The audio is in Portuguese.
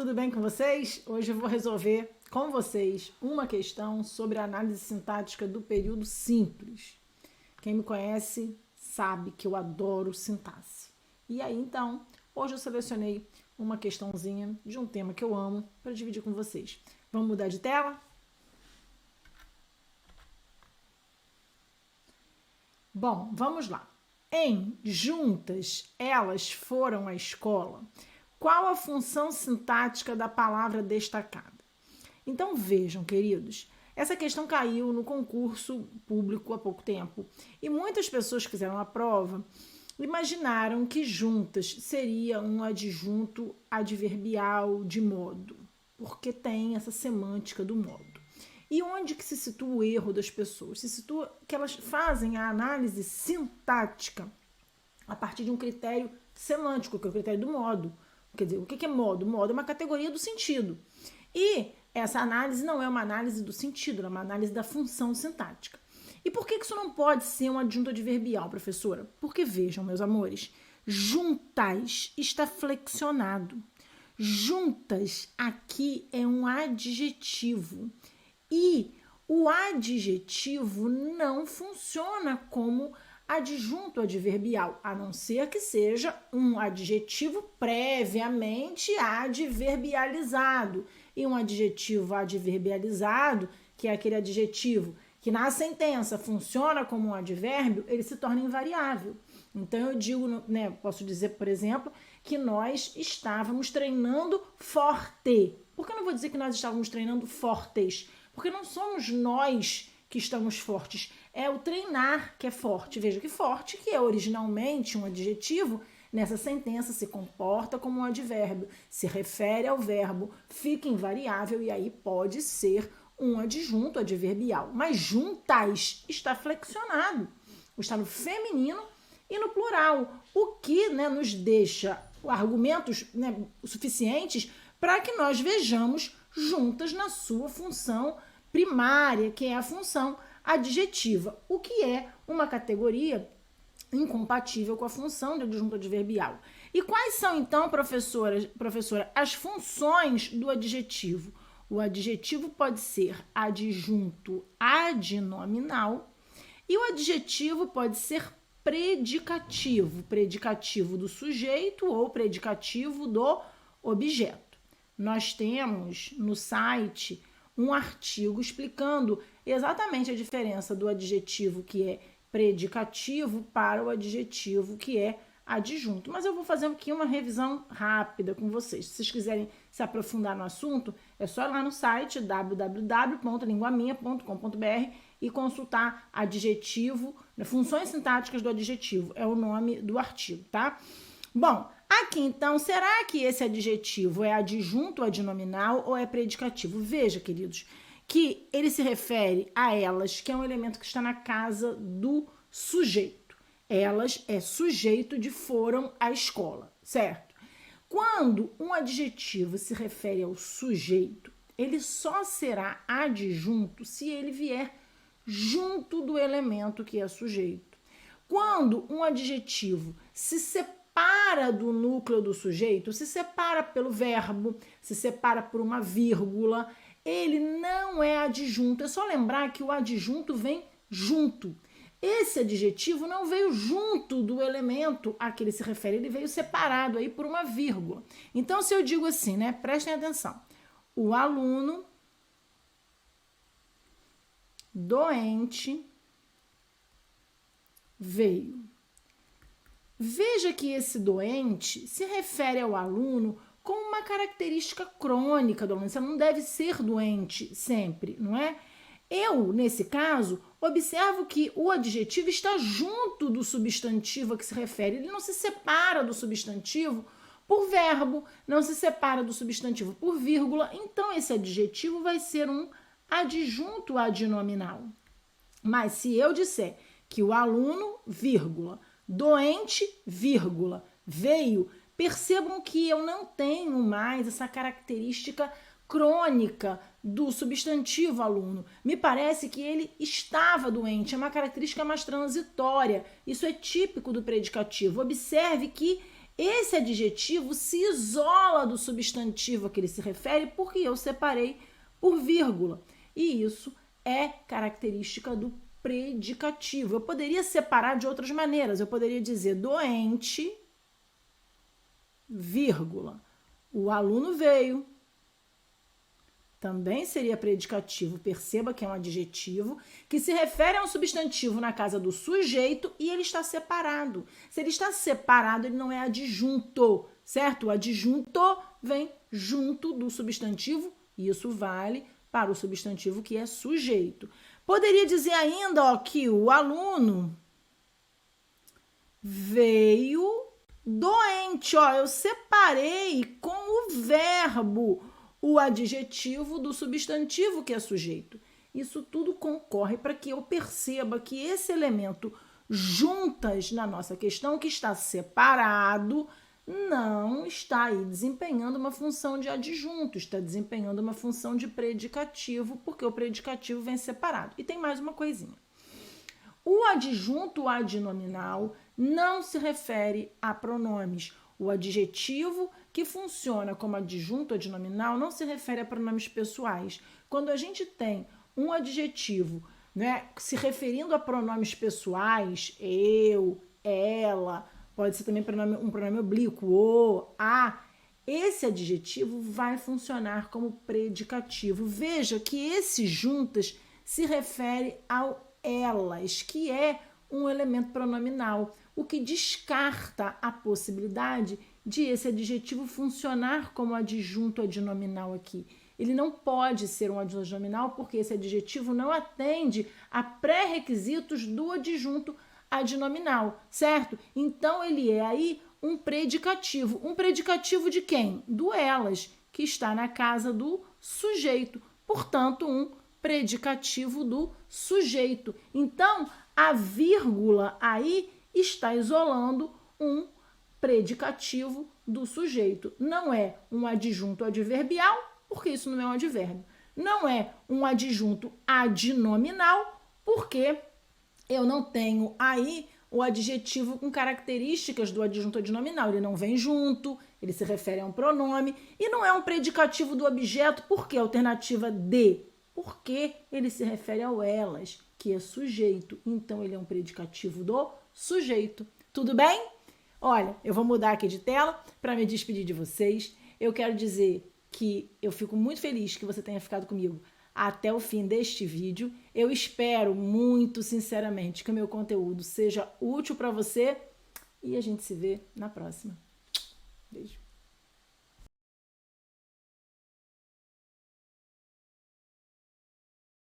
tudo bem com vocês? Hoje eu vou resolver com vocês uma questão sobre a análise sintática do período simples. Quem me conhece sabe que eu adoro sintaxe. E aí, então, hoje eu selecionei uma questãozinha de um tema que eu amo para dividir com vocês. Vamos mudar de tela? Bom, vamos lá. Em juntas, elas foram à escola. Qual a função sintática da palavra destacada? Então vejam, queridos, essa questão caiu no concurso público há pouco tempo e muitas pessoas que fizeram a prova imaginaram que juntas seria um adjunto adverbial de modo, porque tem essa semântica do modo. E onde que se situa o erro das pessoas? Se situa que elas fazem a análise sintática a partir de um critério semântico, que é o critério do modo. Quer dizer, o que é modo? Modo é uma categoria do sentido. E essa análise não é uma análise do sentido, é uma análise da função sintática. E por que isso não pode ser um adjunto adverbial, professora? Porque vejam, meus amores, juntas está flexionado. Juntas aqui é um adjetivo. E o adjetivo não funciona como adjunto adverbial, a não ser que seja um adjetivo previamente adverbializado. E um adjetivo adverbializado, que é aquele adjetivo que na sentença funciona como um advérbio, ele se torna invariável. Então eu digo, né, posso dizer, por exemplo, que nós estávamos treinando forte. Por que eu não vou dizer que nós estávamos treinando fortes? Porque não somos nós que estamos fortes, é o treinar que é forte. Veja que forte, que é originalmente um adjetivo, nessa sentença se comporta como um advérbio, se refere ao verbo, fica invariável e aí pode ser um adjunto adverbial. Mas juntas está flexionado, está no feminino e no plural, o que, né, nos deixa argumentos, né, suficientes para que nós vejamos juntas na sua função primária, que é a função adjetiva, o que é uma categoria incompatível com a função de adjunto adverbial. E quais são, então, professora, as funções do adjetivo? O adjetivo pode ser adjunto adnominal e o adjetivo pode ser predicativo, predicativo do sujeito ou predicativo do objeto. Nós temos no site um artigo explicando exatamente a diferença do adjetivo que é predicativo para o adjetivo que é adjunto. Mas eu vou fazer aqui uma revisão rápida com vocês. Se vocês quiserem se aprofundar no assunto, é só ir lá no site www.linguaminha.com.br e consultar adjetivo, funções sintáticas do adjetivo, é o nome do artigo, tá? Bom, aqui então, será que esse adjetivo é adjunto adnominal ou é predicativo? Veja, queridos, que ele se refere a elas, que é um elemento que está na casa do sujeito. Elas é sujeito de foram à escola, certo? Quando um adjetivo se refere ao sujeito, ele só será adjunto se ele vier junto do elemento que é sujeito. Quando um adjetivo se separa do núcleo do sujeito, se separa pelo verbo, se separa por uma vírgula, ele não é adjunto. É só lembrar que o adjunto vem junto. Esse adjetivo não veio junto do elemento a que ele se refere, ele veio separado aí por uma vírgula. Então, se eu digo assim, né, prestem atenção, o aluno doente veio. Veja que esse doente se refere ao aluno como uma característica crônica do aluno. Você não deve ser doente sempre, não é? Eu, nesse caso, observo que o adjetivo está junto do substantivo a que se refere. Ele não se separa do substantivo por verbo, não se separa do substantivo por vírgula. Então, esse adjetivo vai ser um adjunto adnominal. Mas se eu disser que o aluno, vírgula, doente, vírgula, veio, percebam que eu não tenho mais essa característica crônica do substantivo aluno. Me parece que ele estava doente, é uma característica mais transitória. Isso é típico do predicativo. Observe que esse adjetivo se isola do substantivo a que ele se refere porque eu separei por vírgula. E isso é característica do predicativo. Eu poderia separar de outras maneiras. Eu poderia dizer doente, vírgula. O aluno veio. Também seria predicativo. Perceba que é um adjetivo que se refere a um substantivo na casa do sujeito e ele está separado. Se ele está separado, ele não é adjunto, certo? O adjunto vem junto do substantivo e isso vale para o substantivo que é sujeito. Poderia dizer ainda que o aluno veio doente. Eu separei com o verbo o adjetivo do substantivo que é sujeito. Isso tudo concorre para que eu perceba que esse elemento juntas na nossa questão, que está separado, não está aí desempenhando uma função de adjunto, está desempenhando uma função de predicativo, porque o predicativo vem separado. E tem mais uma coisinha. O adjunto adnominal não se refere a pronomes. O adjetivo que funciona como adjunto adnominal não se refere a pronomes pessoais. Quando a gente tem um adjetivo, né, se referindo a pronomes pessoais, eu, ela, pode ser também um pronome oblíquo, o, a, esse adjetivo vai funcionar como predicativo. Veja que esse juntas se refere ao elas, que é um elemento pronominal, o que descarta a possibilidade de esse adjetivo funcionar como adjunto adnominal aqui. Ele não pode ser um adjunto adnominal porque esse adjetivo não atende a pré-requisitos do adjunto adnominal, certo? Então, ele é aí um predicativo. Um predicativo de quem? Do elas, que está na casa do sujeito. Portanto, um predicativo do sujeito. Então, a vírgula aí está isolando um predicativo do sujeito. Não é um adjunto adverbial, porque isso não é um advérbio. Não é um adjunto adnominal, porque eu não tenho aí o adjetivo com características do adjunto adnominal. Ele não vem junto, ele se refere a um pronome, e não é um predicativo do objeto, porque a alternativa de, porque ele se refere ao elas, que é sujeito. Então, ele é um predicativo do sujeito. Tudo bem? Olha, eu vou mudar aqui de tela para me despedir de vocês. Eu quero dizer que eu fico muito feliz que você tenha ficado comigo até o fim deste vídeo. Eu espero muito sinceramente que o meu conteúdo seja útil para você e a gente se vê na próxima. Beijo.